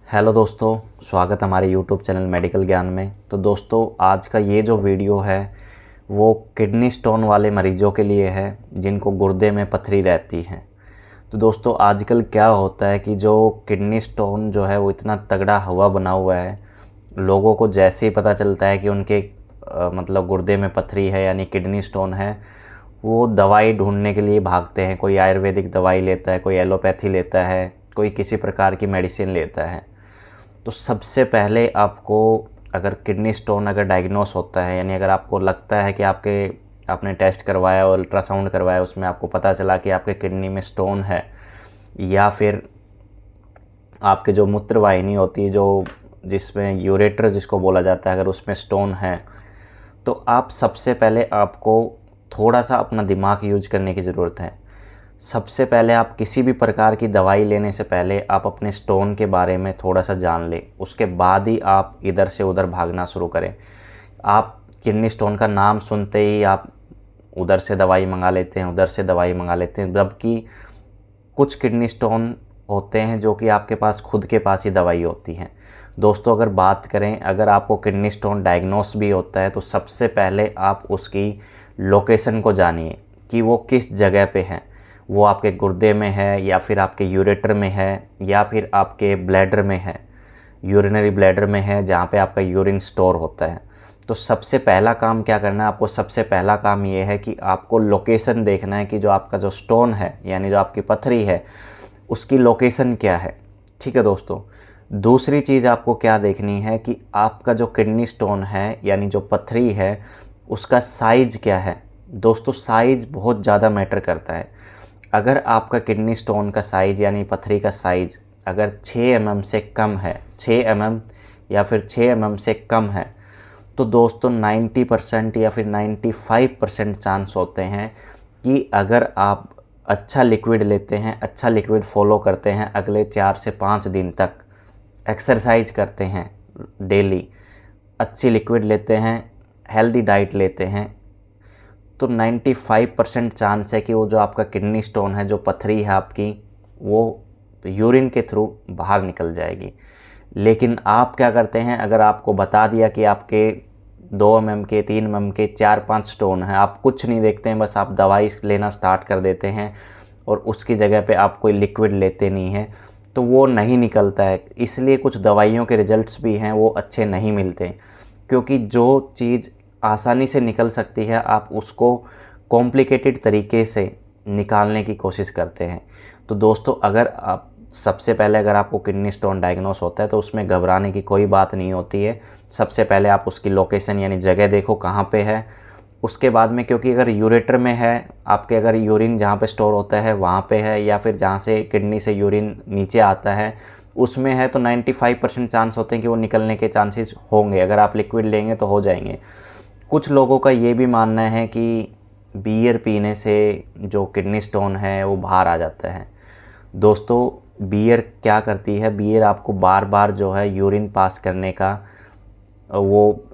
Hello दोस्तों, स्वागत है हमारे यूट्यूब चैनल मेडिकल ज्ञान में। तो दोस्तों, आज का ये जो वीडियो है वो किडनी स्टोन वाले मरीजों के लिए है जिनको गुर्दे में पथरी रहती है। तो दोस्तों, आजकल क्या होता है कि जो किडनी स्टोन जो है वो इतना तगड़ा हवा बना हुआ है, लोगों को जैसे ही पता चलता है कि उनके मतलब गुर्दे में पथरी है यानी किडनी स्टोन है, वो दवाई ढूंढने के लिए भागते हैं। कोई आयुर्वेदिक दवाई लेता है, कोई एलोपैथी लेता है, कोई किसी प्रकार की मेडिसिन लेता है। तो सबसे पहले आपको, अगर किडनी स्टोन अगर डायग्नोस होता है, यानी अगर आपको लगता है कि आपने टेस्ट करवाया, अल्ट्रासाउंड करवाया, उसमें आपको पता चला कि आपके किडनी में स्टोन है, या फिर आपके जो मूत्रवाहिनी होती है, जो जिसमें यूरेटर जिसको बोला जाता है, अगर उसमें स्टोन है, तो आप सबसे पहले आपको थोड़ा सा अपना दिमाग यूज करने की ज़रूरत है। सबसे पहले आप किसी भी प्रकार की दवाई लेने से पहले आप अपने स्टोन के बारे में थोड़ा सा जान लें, उसके बाद ही आप इधर से उधर भागना शुरू करें। आप किडनी स्टोन का नाम सुनते ही आप उधर से दवाई मंगा लेते हैं, उधर से दवाई मंगा लेते हैं, जबकि कुछ किडनी स्टोन होते हैं जो कि आपके पास खुद के पास ही दवाई होती हैं। दोस्तों, अगर बात करें, अगर आपको किडनी स्टोन डायग्नोस भी होता है तो सबसे पहले आप उसकी लोकेशन को जानिए कि वो किस जगह पे है। वो आपके गुर्दे में है, या फिर आपके यूरेटर में है, या फिर आपके ब्लैडर में है, यूरिनरी ब्लैडर में है, जहाँ पे आपका यूरिन स्टोर होता है। तो सबसे पहला काम क्या करना है आपको? सबसे पहला काम ये है कि आपको लोकेशन देखना है कि जो आपका जो स्टोन है, यानी जो आपकी पथरी है, उसकी लोकेशन क्या है। ठीक है दोस्तों। दूसरी चीज़ आपको क्या देखनी है कि आपका जो किडनी स्टोन है, यानी जो पथरी है, उसका साइज़ क्या है। दोस्तों, साइज़ बहुत ज़्यादा मैटर करता है। अगर आपका किडनी स्टोन का साइज़ यानी पथरी का साइज़ अगर 6 mm से कम है, 6 mm या फिर 6 mm से कम है, तो दोस्तों 90% या फिर 95% चांस होते हैं कि अगर आप अच्छा लिक्विड लेते हैं, अच्छा लिक्विड फॉलो करते हैं, अगले 4 से 5 दिन तक एक्सरसाइज करते हैं, डेली अच्छी लिक्विड लेते हैं, हेल्दी डाइट लेते हैं, तो 95% चांस है कि वो जो आपका किडनी स्टोन है, जो पथरी है आपकी, वो यूरिन के थ्रू बाहर निकल जाएगी। लेकिन आप क्या करते हैं, अगर आपको बता दिया कि आपके 2 mm के, 3 mm के 4-5 स्टोन हैं, आप कुछ नहीं देखते हैं, बस आप दवाई लेना स्टार्ट कर देते हैं और उसकी जगह पे आप कोई लिक्विड लेते नहीं हैं, तो वो नहीं निकलता है। इसलिए कुछ दवाइयों के रिजल्ट्स भी हैं वो अच्छे नहीं मिलते, क्योंकि जो चीज़ आसानी से निकल सकती है आप उसको कॉम्प्लिकेटेड तरीके से निकालने की कोशिश करते हैं। तो दोस्तों, अगर आप सबसे पहले अगर आपको किडनी स्टोन डायग्नोस होता है तो उसमें घबराने की कोई बात नहीं होती है। सबसे पहले आप उसकी लोकेशन यानी जगह देखो कहाँ पे है। उसके बाद में, क्योंकि अगर यूरेटर में है, आपके अगर यूरिन जहाँ पे स्टोर होता है वहाँ पे है, या फिर जहाँ से किडनी से यूरिन नीचे आता है उसमें है, तो 95% चांस होते हैं कि वो निकलने के चांसेस होंगे। अगर आप लिक्विड लेंगे तो हो जाएंगे। कुछ लोगों का ये भी मानना है कि बियर पीने से जो किडनी स्टोन है वो बाहर आ जाता है। दोस्तों, बियर क्या करती है? बियर आपको बार बार जो है यूरिन पास करने का, वो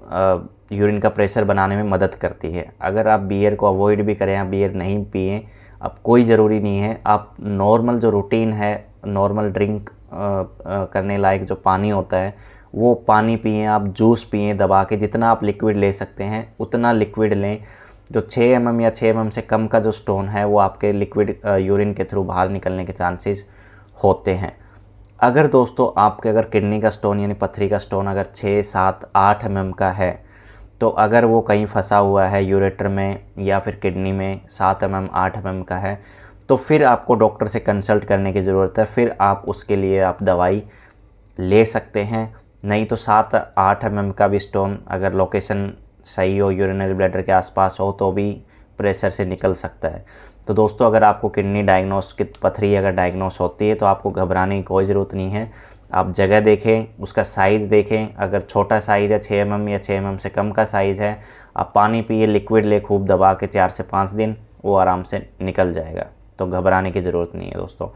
यूरिन का प्रेशर बनाने में मदद करती है। अगर आप बियर को अवॉइड भी करें, आप बियर नहीं पिएं, अब कोई ज़रूरी नहीं है। आप नॉर्मल जो रूटीन है, नॉर्मल ड्रिंक करने लायक जो पानी होता है वो पानी पिएं, आप जूस पिएं दबा के, जितना आप लिक्विड ले सकते हैं उतना लिक्विड लें। जो 6 mm या 6 mm से कम का जो स्टोन है वो आपके लिक्विड यूरिन के थ्रू बाहर निकलने के चांसेस होते हैं। अगर दोस्तों आपके अगर किडनी का स्टोन यानी पथरी का स्टोन अगर 6, 7, 8 mm का है, तो अगर वो कहीं फंसा हुआ है यूरेटर में या फिर किडनी में 7 mm 8 mm का है, तो फिर आपको डॉक्टर से कंसल्ट करने की ज़रूरत है। फिर आप उसके लिए आप दवाई ले सकते हैं। नहीं तो 7-8 mm का भी स्टोन अगर लोकेशन सही हो, यूरिनरी ब्लैडर के आसपास हो, तो भी प्रेशर से निकल सकता है। तो दोस्तों, अगर आपको किडनी डायग्नोस की पथरी अगर डायग्नोस होती है तो आपको घबराने की कोई ज़रूरत नहीं है। आप जगह देखें, उसका साइज़ देखें। अगर छोटा साइज़ है 6 mm या 6 mm से कम का साइज़ है, आप पानी पिए, लिक्विड ले खूब दबा के 4 से 5 दिन, वो आराम से निकल जाएगा। तो घबराने की ज़रूरत नहीं है दोस्तों।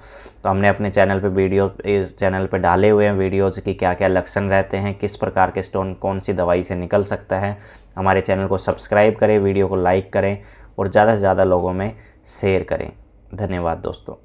तो हमने अपने चैनल पे इस चैनल पे डाले हुए हैं वीडियोज़ की क्या क्या लक्षण रहते हैं, किस प्रकार के स्टोन कौन सी दवाई से निकल सकता है। हमारे चैनल को सब्सक्राइब करें, वीडियो को लाइक करें और ज़्यादा से ज़्यादा लोगों में शेयर करें। धन्यवाद दोस्तों।